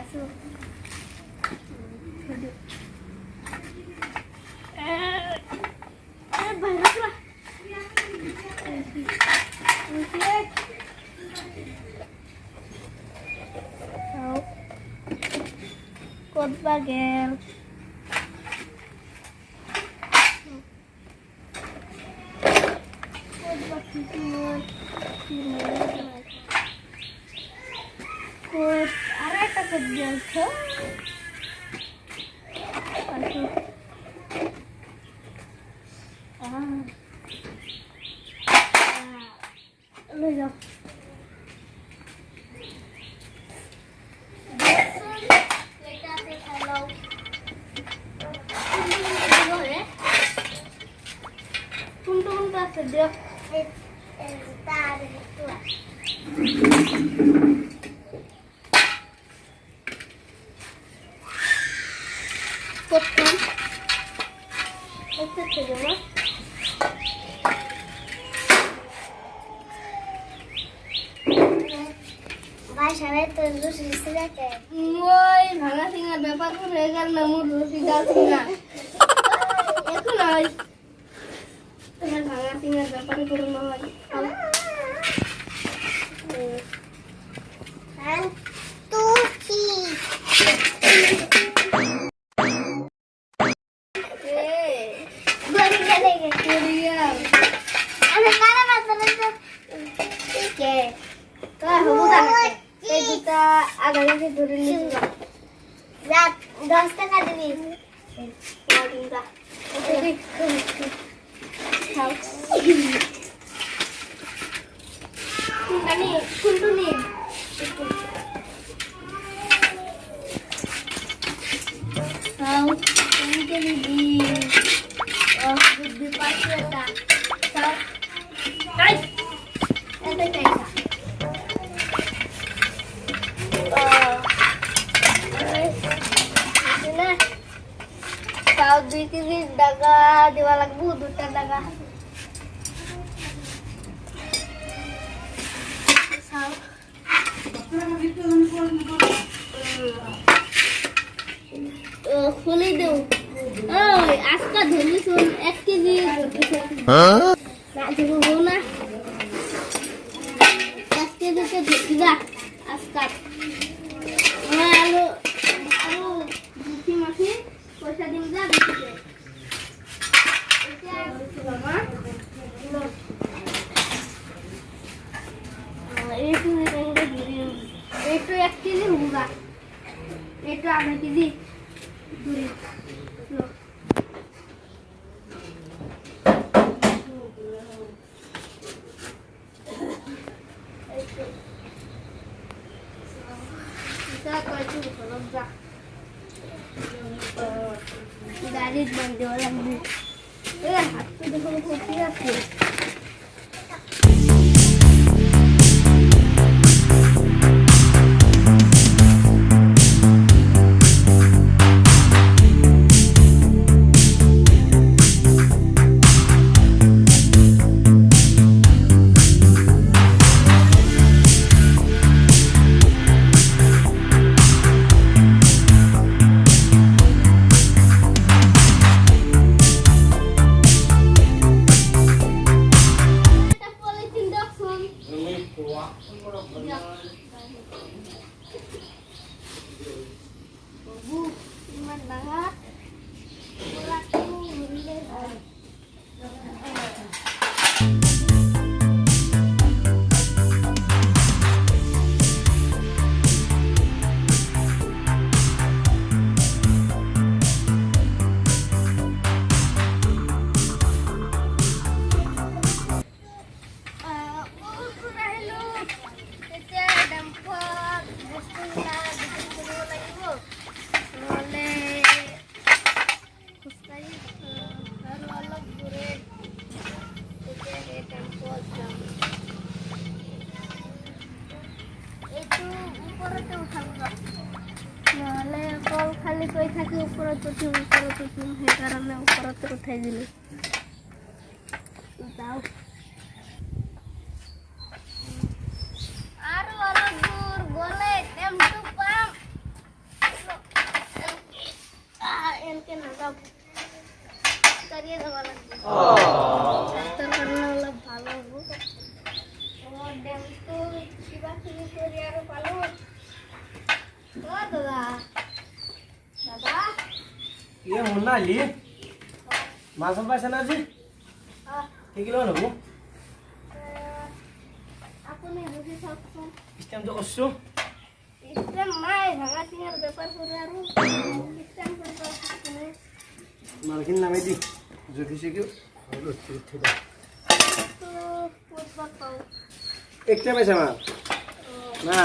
masuk. Banyak lah. Kuat bagel. Kuat bagel. Kuat arek takut jago. Aduh. Lu ya. Puntung-puntung sedap. Entar itu. Potong. Itu saja. Saya terus istilah kayak woi ভাঙা singer ব্যাপার করে গেল না মুর রুটি ডাল singer এখন নয় তোমার ভাঙা সিঙ্গার ব্যাপার করে না হয় আর তুই গরি গেলে গরিয়া আমি কালা মাছ না কে তো হবু জানা এই দুটা আগে থেকে ধরে নিয়ে রাত 10 টাকা দিবি না মানে কুন্টু নি তাও তুমি কে দিবি বুদ্ধি পাচ্ছি এটা তাও তাই এটা চাই Kau 2 kg daga dewa lagu 2 daga. খুলে দেও ওই আজকা ধরে শুন 1 কেজি হ্যাঁ না দেবো না 1 কেজি তে দিদা আজকা আলো আলো দুটি মাসে পয়সা দিন যা দিতে এটা বাবা এইটু রেঙ্গে দিবি এইটু 1 কেজি হোগা এইটু আধা কেজি दूरी लो इतना कैसे मतलब जा गाड़ी बंद हो रही है हाथ पे देखो खोटी है খালি কই থাকি উপরত উঠি সেই কারণে উপরত উঠাই দিলি দাও আর অলপ দূর গলে টেম্পু পাম এনকে না যাব তারিয়ে যাওয়া লাগবে ডাক্তার কারণে অলপ ভালো হবো ড্যাম তো কিবা কিবি করি আরো ভালো ও দাদা দাদা ইয়ে মুন্না আলি মাছ পাইছে না আজি কি কিলো নেবো আপনি বুঝি থাকুন সিস্টেম তো করছো সিস্টেম নাই ভাঙা সিঙার ব্যাপার করে আরো সিস্টেম করতে হবে মালখিন নামে দি যদি সে কেউ তো পুষ্পক পাও একটা পাইছে মা না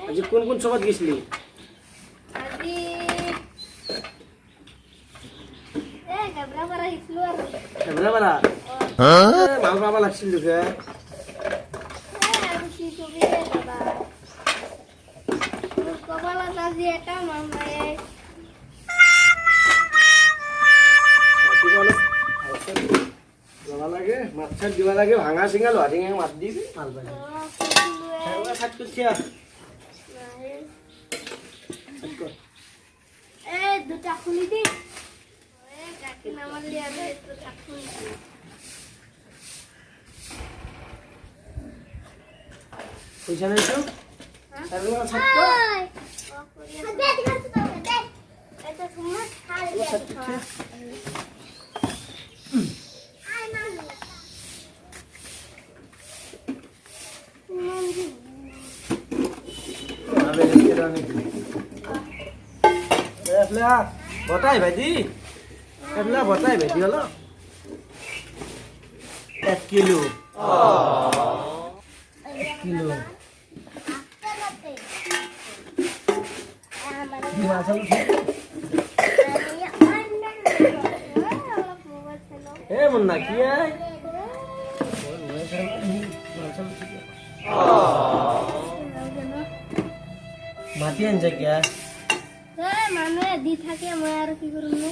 আজি কোন কোন চকত গেছিলি আজি গাবরা পারা ইসলো আর এবলা বারা মাল পাবা লাগছিল তোকে আর কি কবি দাদা কবালা আজি এটা মামায়ে কি বলে যাবা লাগে মাছ ছাড় দিবা লাগে ভাঙা সিঙ্গা লোহা সিঙ্গা মাছ দিবি মাল পাই সেগুলো ছাট করছিয়া এ দুটা খুলি দি এ কাকি নামার লিয়া দে দুটা খুলি পয়সা নাই তো সেগুলো ছাট কর দে দিগাছ তো দে এটা সুমা খালি ছাট করছিয়া আই মামি আবে দেখতে রানি এবলা বটাই ভাইদি এবলা বটাই ভাইদি হলো 1 kilo kilo di masa lu menak ya mati anjak ya মানে দি থাকে মই আর কি করব না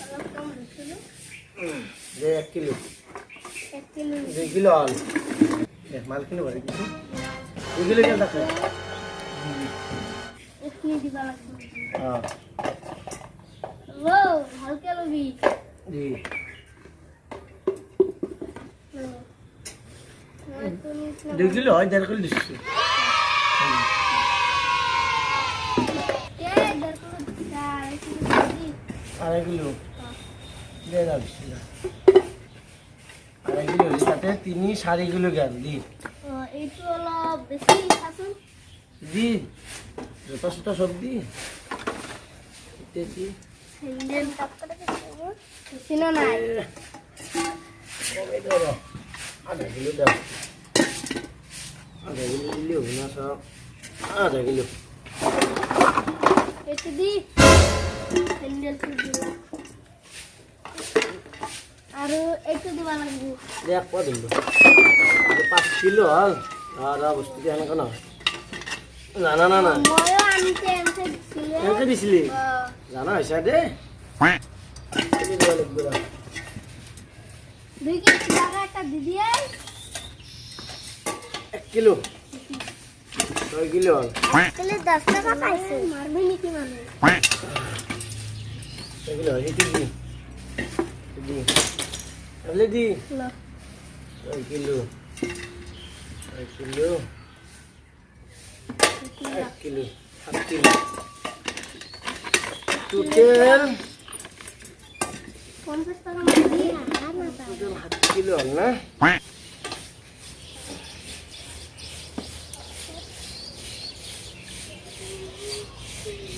অলপ কম হইছিল যে 1 কিলো 1 কিলো 2 কিলো আল মাল কিলো ভরে দিছি 2 কিলো কেন থাকে এখনি দিবা লাগবে হ্যাঁ ও হালকা লবি জি ও 2 কিলো হয় 1.5 কিলো দিছি কে দেখো চাই কি 2.5 কিলো দে দাও বিসমিল্লাহ 2.5 কিলো তাতে 3.5 কিলো গেল দি ও এইটো অলপ বেশি খাসুন দি জোতা সুতা সব দি এতে দি স্যান্ডেল টাপটা দেখব সিনো নাই কমে ধরো 1/2 কিলো দাও 1/2 কিলো দিলে হবে না সব 1/2 কিলো এতে দি স্যান্ডেল তো দিলা আর একটু দিবা লাগবে দেখ কত দিল 5 কিলো হল আর বস্তু কি আনা না না না না না ময়ো আনতে আনতে দিছিল এনকে দিছিলি জানা হইছা দে কি দেওয়া লাগবে না 2 কেজি টাকা একটা দিদি আই 1 কিলো 2 কিলো হল তাহলে 10 টাকা পাইছে মারবে নাকি মানে 2 কিলো হল দি দি তাহলে দি না 2 kilo 1 kilo 1 kilo 7 kilo total 50 টাকা মারবি আর না টোটাল 7 কিলো হল না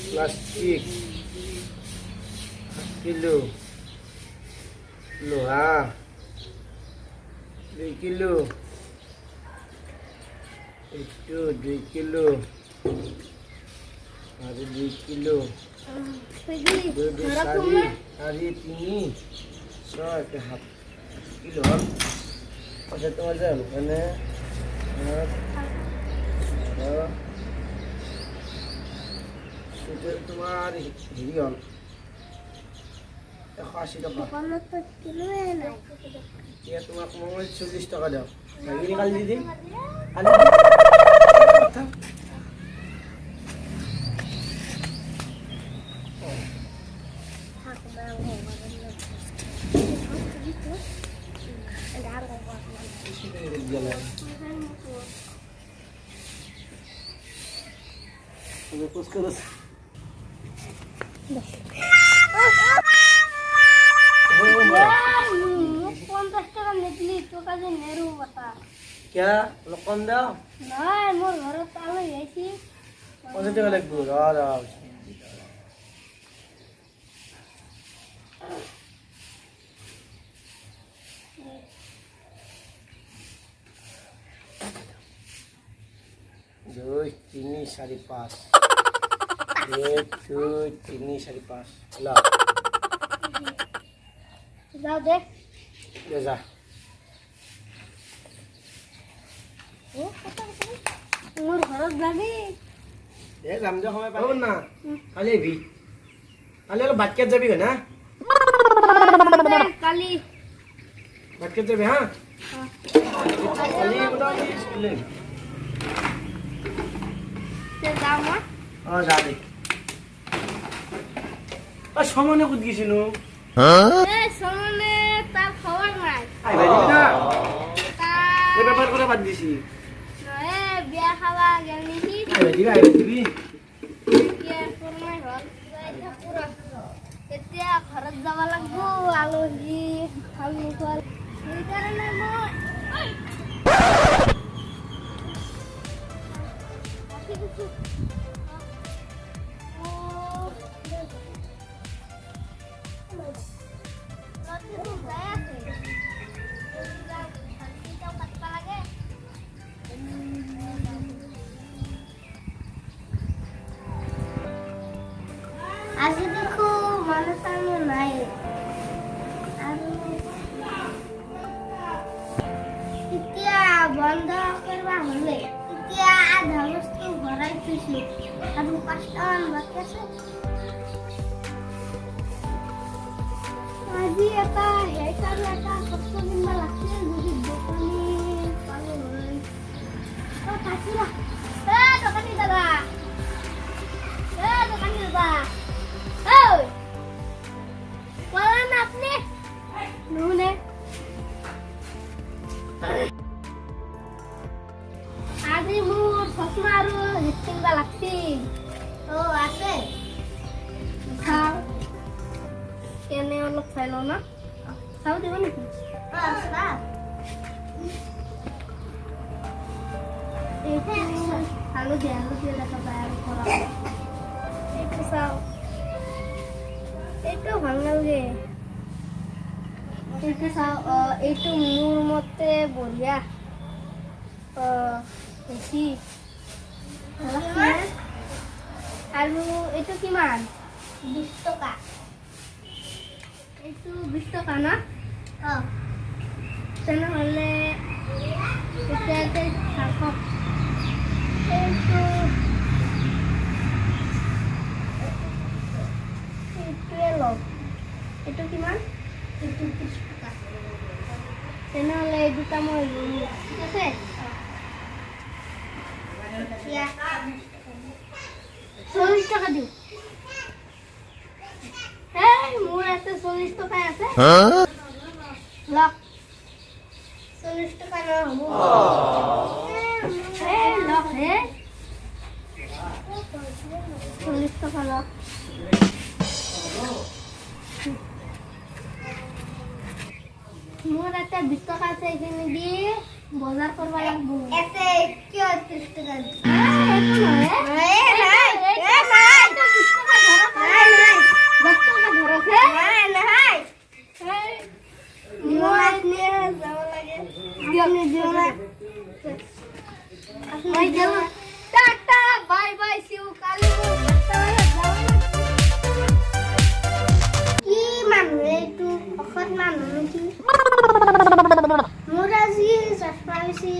প্লাস্টিক 7 কিলো লোহা 2 কিলো একটু 2 কিলো আর 2 কিলো পেগি দুই ধরা সারি কমে সারি 3 6 হাফ কিলো হল আচ্ছা তোমার যান এখানে তোমার হেৰি হল 180 টাকা দোকানত তো কিলো নাই এতিয়া তোমাক মই 40 টাকা দিওঁ লাগিলে কালি দি দিম কালি দি দিম। গেলে পোস্ট করছ 50 টাকা নিকলি তো কাজে নেরু বাতা क्या লোক কম দাও নাই মোর ঘৰত আলো আইছি 50 টাকা লাগবে রা দুই তিনি চারি পাঁচ এক দুই তিনি চারি পাঁচ লা যাও দেখ দে যা মোর ঘৰত যাবি এ যাম যে সময় পাব না কালি আহিবি কালি অলপ ভাত কেট যাবি না কালি ভাত কেট যাবি হা কালি মোটামুটি স্কুলে যাম যা দে সমনে কুদ গেছিনো সমানে তার খবর নাই আহিবা দিবি না তার এই ব্যাপার করে বাদ দিছি বিয়া খাবা গেল নেকি আহিবা দিবি বিয়া ফৰমাই হ'ল এতিয়া ঘৰত যাব লাগিব আলহী ভাল নোখোৱাল সেইকাৰণে মই আজি দেখো মানুষ নাই আৰু এতিয়া বন্ধ কৰিব হলে এতিয়া আধা বস্তু ভৰাই থৈছো আৰু 5টামান বাকী আছে আজি এটা সেইকাৰণে এটা কষ্ট কিনিব লাগিছিল যদি দোকানী পালো হয় পাইছিলা দোকানী দাদা দোকানী দাদা বলেন আপনি নুনে আজি মোৰ চশমা আৰু লিপষ্টিক লাগছিল আছে চাও কেনে অলপ চাই লওঁ না চাও দিব নেকি হালধীয়া দেখা পায় আৰু কৰা এইটো চাও এইটো ভাল নালাগে এইটো চাও এইটো মোৰ মতে বঢ়িয়া বেছি আৰু এইটো কিমান 20 টকা এইটো 20 টকা না তেনেহ'লে এতিয়াতে থাকক এইটো এইটো কিমান এইটো 30 টকা তেনেহ'লে এই দুটা মই ঠিক আছে 40 টকা দিওঁ মোৰ ইয়াতে 40 টকা আছে লওক 40 টকা নহ'ব লওক 40 টকা লওক মোৰ এটা 20 টকা আছে এইখিনি দি বজাৰ কৰিব লাগিব এতে কিয় 30 টকা বাই বাই শিউ কালি কি মানুহ এইটো অসৎ মানুহ নেকি মোৰ আজি চশমা বেছি